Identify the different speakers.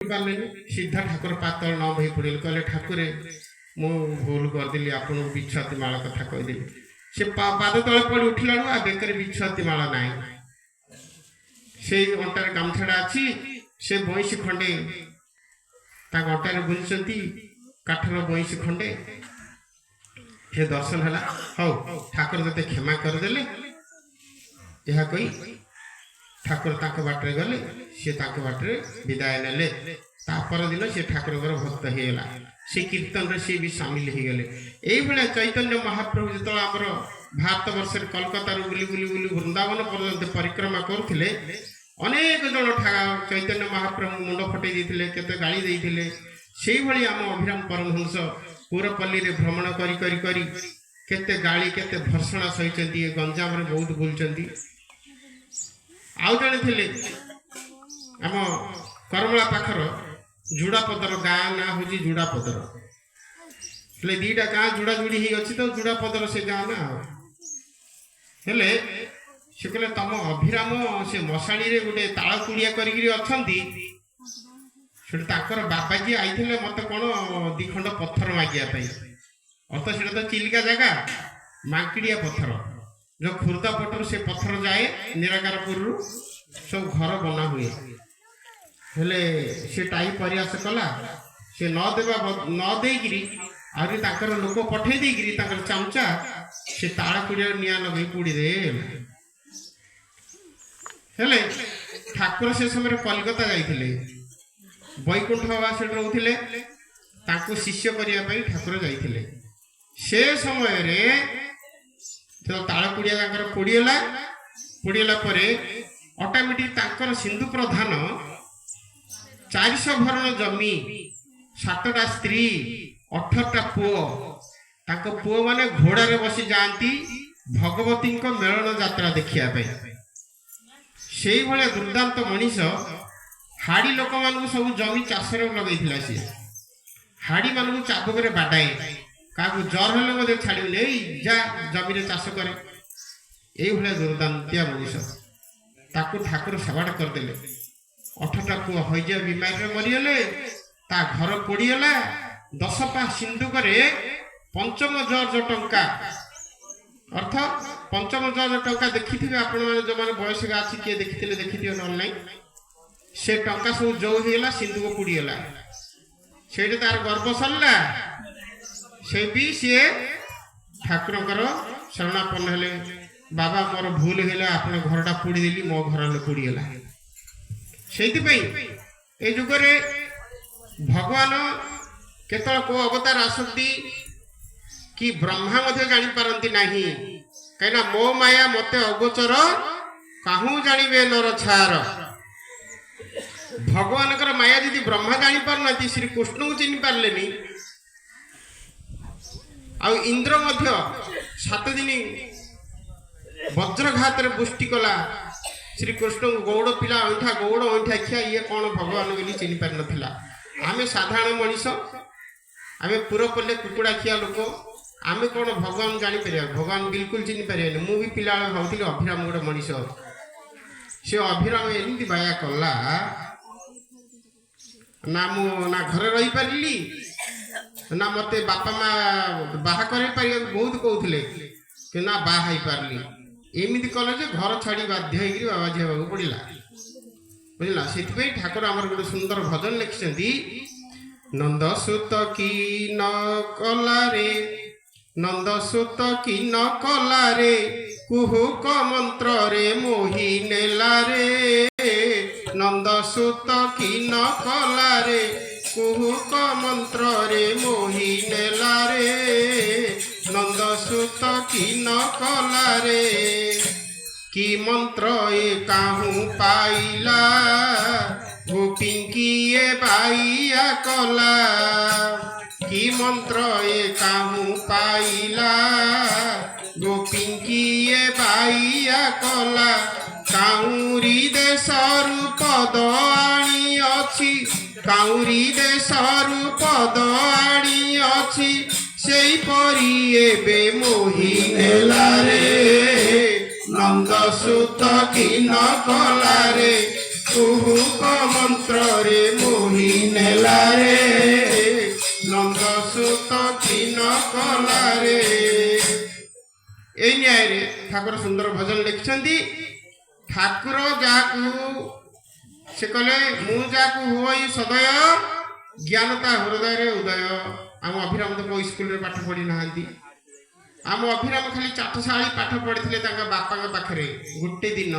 Speaker 1: सीधा ठाकुर पातल न भई पड़े कहले ठाकुर मु भूल करदेली आपन बिछुआती माला कथा कहीदेली से पाद तले पड़ उठला आ बेकर बिछुआती माला ना से अंटार गामछाड़ा अच्छी से बईसी खंडे अंटार बुझुंट काठर बईसी खंडे से दर्शन है हौ ठाकुर ते क्षमा करदे यह कही ठाकुर बाटे गले सी बाटे विदाय नेले तापर दिन से ठाकुर भक्त होगा से कीर्तन सी भी सामिल हो गले ये चैतन्य महाप्रभु जो आमर भारत वर्ष कलकता बुली बुली बुली वृंदावन पर्यंत परिक्रमा करते अनेक जन चैतन्य महाप्रभु मुंड फटे केते गाड़ी देते से आम अभिराम परमहंस पुरपल्ली रे भ्रमण करी केते गाड़ी केते भर्षणा सही गंजाम बहुत बुलूं आउ जड़े थे आम करमला पाखर जुड़ापदर गाँ ना हूँ जुड़ापदर दीटा गाँ जुड़ा जुड़ी अच्छी तो जुड़ापदर से गाँ ना हेले से कहले तुम अभिराम से मशाणी गोटे ताल कुड़िया कर बाबाजी आई मत कौन दिखंड पत्थर मागिया अत से तो चिलिका जगह मांकिड़िया पत्थर जो खुर्दा पटर से पत्थर जाए निराकारपुर सब घर बना हुए हेले से टाई प्रयास कला से न देगी आर लोक पठे देगी चामचा से ताड़ कुड़िया निया लगे पोड़ी दे हेले ठाकुर से समय कलिकता जाइए बैकुंठ बाबा से रोते शिष्य करने ठाकुर जाइए से समय रे तो ताल कुड़िया पोड़ीला ऑटोमेटिक सिंधु प्रधान 400 भरण जमी 7टा स्त्री 18टा पुओ पुओ माने घोड़े बसी जाती भगवती मेलन यात्रा देखापी से भाया दुर्दांत मनीष हाड़ी लोक मान सब जमी चाष लगे सी हाड़ी मान चाबुक बाडाए क्या जर हेल्ले छाड़े जा जमी चाष करे ये दुर्दांतिया मनीष ताकू ठाकुर सबाड़ करदे 18टा पुआ हईजा बीमारी मरीगले ता घर पोड़ीगला 10 पा सिंधुक पंचम जर्ज टंका अर्थ पंचम जर्ज टंका देखी थे आप जो मैंने बयस अच्छी किए देखी ना से टंका सब जो होगा सिंधुक पोड़ीगला से तार गर्व सरला से भी सी ठाकुर शरणापन्न हेले बाबा मोर भूल है आप घरटा पोड़ीदेली मो घर पोड़ीगला से जुगे भगवान केतल को अवतार आसती कि ब्रह्मा जापारती ना कहीं मो माया मत अगोचर कहूँ जानवे नर छार भगवान माया जी ब्रह्मा जापारना श्री कृष्ण को चिन्ह पारे आ इंद्र 7 दिन वज्रघात पुष्टि कला श्री कृष्ण गौड़ पिला अंठा गौड़ अंठा खिया ये कौन भगवान बोली चिन्ह पार नाला आम साधारण मनीष आम पुरपल्ले कुकुड़ा खिया लोक आम कौन भगवान जापर भगवान बिल्कुल चिन्ह पारे मु भी पिला भावुली अभिराम गोटे मनीष से अभिराम एमती बाया कला ना मु ना घरे रही पारिली ना मत बापा माँ बाहा कर बहुत कहते कि ना बाहा पारली एमती कले घर छाड़ी बाध्य बाबाजी हवा पड़ा बुझला से ठाकुर आमर गोटे सुंदर भजन लिखिं नंदसुत की न कला रे नंदसुत की न कला रे कुहुक मंत्र रे मोही नेला रे नंदसुत की न कला रे कुहुक मंत्र रे मोही नेला रे नंदसुत की न कला रे की मंत्र ए काहू पाइला गोपिंकी ए बाइया कला की मंत्र ए काहू पाइला गोपिंकी ए बाइया कला काउरी देशरु पद आनी अछि काउरी देशरु पद आनी अछि सेई परी एबे मोही नेला रे नंदसुत की न कला रे କୁହୁକ ମନ୍ତ୍ରରେ ମୋହି ନେଲାରେ ନନ୍ଦ ସୁତ କିନ କଲାରେ। ଏଇ ନ୍ୟାୟରେ ଠାକୁର ସୁନ୍ଦର ଭଜନ ଲେଖିଛନ୍ତି। ଠାକୁର ଯାହାକୁ ସେ କଲେ ମୁଁ ଯାହାକୁ ହୁଏ ସଦୟ ଜ୍ଞାନତା ହୃଦୟରେ ଉଦୟ। ଆମ ଅଭିରାମ ତ କୋଉ ସ୍କୁଲରେ ପାଠ ପଢି ନାହାନ୍ତି। ଆମ ଅଭିରାମ ଖାଲି ଚାଟଶାଳୀ ପାଠ ପଢିଥିଲେ ତାଙ୍କ ବାପାଙ୍କ ପାଖରେ ଗୋଟେ ଦିନ।